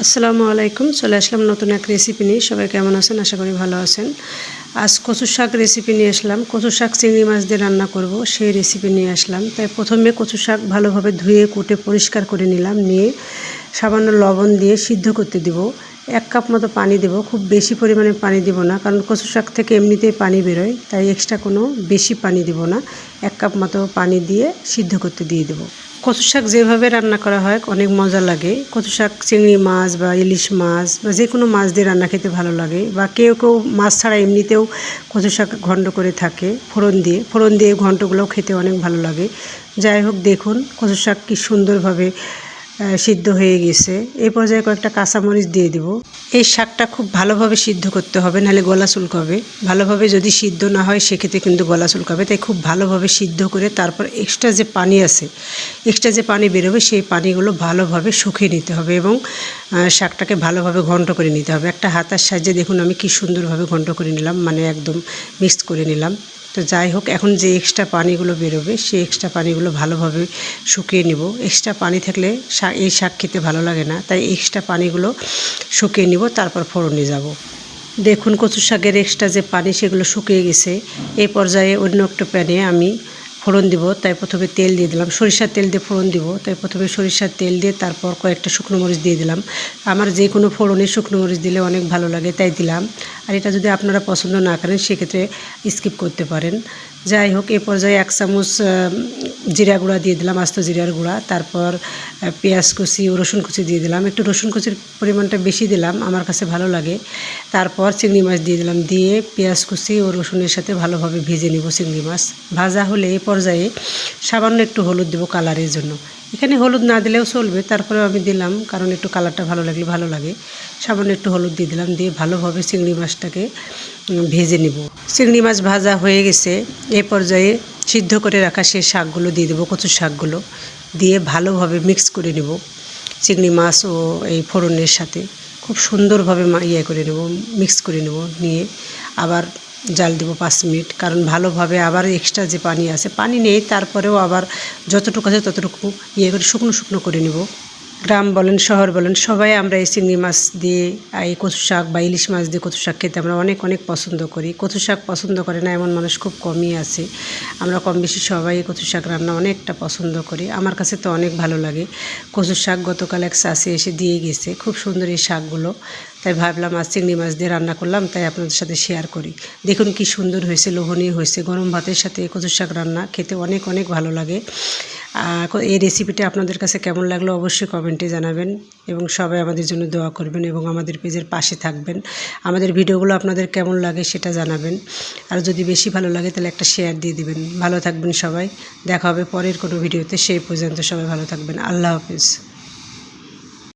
আসসালামু আলাইকুম। চলে আসলাম নতুন এক রেসিপি নিয়ে। সবাই কেমন আছেন? আশা করি ভালো আছেন। আজ কচু শাক রেসিপি নিয়ে আসলাম। কচু শাক চিংড়ি মাছ দিয়ে রান্না করব, সেই রেসিপি নিয়ে আসলাম। তাই প্রথমে কচু শাক ভালোভাবে ধুয়ে কুটে পরিষ্কার করে নিলাম। নিয়ে সামান্য লবণ দিয়ে সিদ্ধ করতে দিব। 1 কাপ মতো পানি দেব। খুব বেশি পরিমাণে পানি দিব না, কারণ কচু শাক থেকে এমনিতেই পানি বেরোয়, তাই এক্সট্রা কোনো বেশি পানি দিব না। 1 কাপ মতো পানি দিয়ে সিদ্ধ করতে দিয়ে দেব। কচু শাক যেভাবে রান্না করা হয় অনেক মজা লাগে। কচু শাক চিংড়ি মাছ বা ইলিশ মাছ বা যে কোনো মাছ দিয়ে রান্না খেতে ভালো লাগে, বা কেউ কেউ মাছ ছাড়া এমনিতেও কচু শাক ঘন্ট করে থাকে ফোড়ন দিয়ে ঘন্টগুলোও খেতে অনেক ভালো লাগে। যাই হোক, দেখুন কচু শাক কী সুন্দরভাবে সিদ্ধ হয়ে গেছে। এই পর্যায়ে কয়েকটা কাঁচামরিচ দিয়ে দিব। এই শাকটা খুব ভালোভাবে সিদ্ধ করতে হবে, নাহলে গলা চুলকাবে। ভালোভাবে যদি সিদ্ধ না হয় সেক্ষেত্রে কিন্তু গলা চুলকাবে। তাই খুব ভালোভাবে সিদ্ধ করে তারপর এক্সট্রা যে পানি বেরোবে সেই পানিগুলো ভালোভাবে শুকিয়ে নিতে হবে এবং শাকটাকে ভালোভাবে ঘন্ট করে নিতে হবে। একটা হাতার সাহায্যে দেখুন আমি কি সুন্দরভাবে ঘন্ট করে নিলাম, মানে একদম মিক্সড করে নিলাম। তো যাই হোক, এখন যে এক্সট্রা পানিগুলো বেরোবে সেই এক্সট্রা পানিগুলো ভালোভাবে শুকিয়ে নিব। এক্সট্রা পানি থাকলে এই শাক খেতে ভালো লাগে না, তাই এক্সট্রা পানিগুলো শুকিয়ে নিব, তারপর ফোড়নে যাব। দেখুন কচু শাকের এক্সট্রা যে পানি সেগুলো শুকিয়ে গেছে। এই পর্যায়ে অন্য একটা প্যানে আমি ফোড়ন দিব। তাই প্রথমে তেল দিয়ে দিলাম, সরিষার তেল দিয়ে ফোড়ন দিব। তাই প্রথমে সরিষার তেল দিয়ে তারপর কয়েকটা শুকনো মরিচ দিয়ে দিলাম। আমার যে কোনো ফোড়নে শুকনো মরিচ দিলে অনেক ভালো লাগে, তাই দিলাম। আর এটা যদি আপনারা পছন্দ না করেন সেক্ষেত্রে স্কিপ করতে পারেন। যাই হোক, এই পর্যায়ে 1 চামচ জিরা গুঁড়া দিয়ে দিলাম, আস্ত জিরার গুঁড়া। তারপর পেঁয়াজ কুচি ও রসুন কুচি দিয়ে দিলাম। একটু রসুন কুচির পরিমাণটা বেশি দিলাম, আমার কাছে ভালো লাগে। তারপর চিংড়ি মাছ দিয়ে দিলাম। দিয়ে পেঁয়াজ কুচি ও রসুনের সাথে ভালোভাবে ভেজে নেব। চিংড়ি মাছ ভাজা হলে এই পর্যায়ে সামান্য একটু হলুদ দেবো কালারের জন্য। এখানে হলুদ না দিলেও চলবে, তারপরেও আমি দিলাম, কারণ একটু কালারটা ভালো লাগলে ভালো লাগে। সামান্য একটু হলুদ দিয়ে দিলাম। দিয়ে ভালোভাবে চিংড়ি মাছটাকে ভেজে নেব। চিংড়ি মাছ ভাজা হয়ে গেছে। এই পর্যায়ে সিদ্ধ করে রাখা সেই শাকগুলো দিয়ে দেবো, কচু শাকগুলো দিয়ে ভালোভাবে মিক্স করে নেব চিংড়ি মাছ ও এই ফোড়নের সাথে। খুব সুন্দরভাবে করে নেব, মিক্স করে নেব। নিয়ে আবার জাল দেবো 5 মিনিট, কারণ ভালোভাবে আবার এক্সট্রা যে পানি আছে, পানি নেই তারপরেও আবার যতটুকু আছে ততটুকু করে শুকনো করে নেব। গ্রাম বলেন শহর বলেন, সবাই আমরা এই চিংড়ি মাছ দিয়ে এই কচু শাক বা ইলিশ মাছ দিয়ে কচু শাক খেতে আমরা অনেক পছন্দ করি। কচু শাক পছন্দ করে না এমন মানুষ খুব কমই আছে। আমরা কম বেশি সবাই কচু শাক রান্না অনেকটা পছন্দ করি। আমার কাছে তো অনেক ভালো লাগে। কচু শাক গতকাল এক চাষি এসে দিয়ে গেছে, খুব সুন্দর এই শাকগুলো। তাই ভাবলাম আজ চিংড়ি মাছ দিয়ে রান্না করলাম, তাই আপনাদের সাথে শেয়ার করি। দেখুন কি সুন্দর হয়েছে, লোভনীয় হয়েছে। গরম ভাতের সাথে কচু শাক রান্না খেতে অনেক ভালো লাগে। এই রেসিপিটা আপনাদের কাছে কেমন লাগলো অবশ্যই কমেন্টে জানাবেন, এবং সবাই আমাদের জন্য দোয়া করবেন এবং আমাদের পেজের পাশে থাকবেন। আমাদের ভিডিওগুলো আপনাদের কেমন লাগে সেটা জানাবেন। আর যদি বেশি ভালো লাগে তাহলে একটা শেয়ার দিয়ে দিবেন। ভালো থাকবেন সবাই। দেখা হবে পরের কোনো ভিডিওতে। সেই পর্যন্ত সবাই ভালো থাকবেন। আল্লাহ হাফিজ।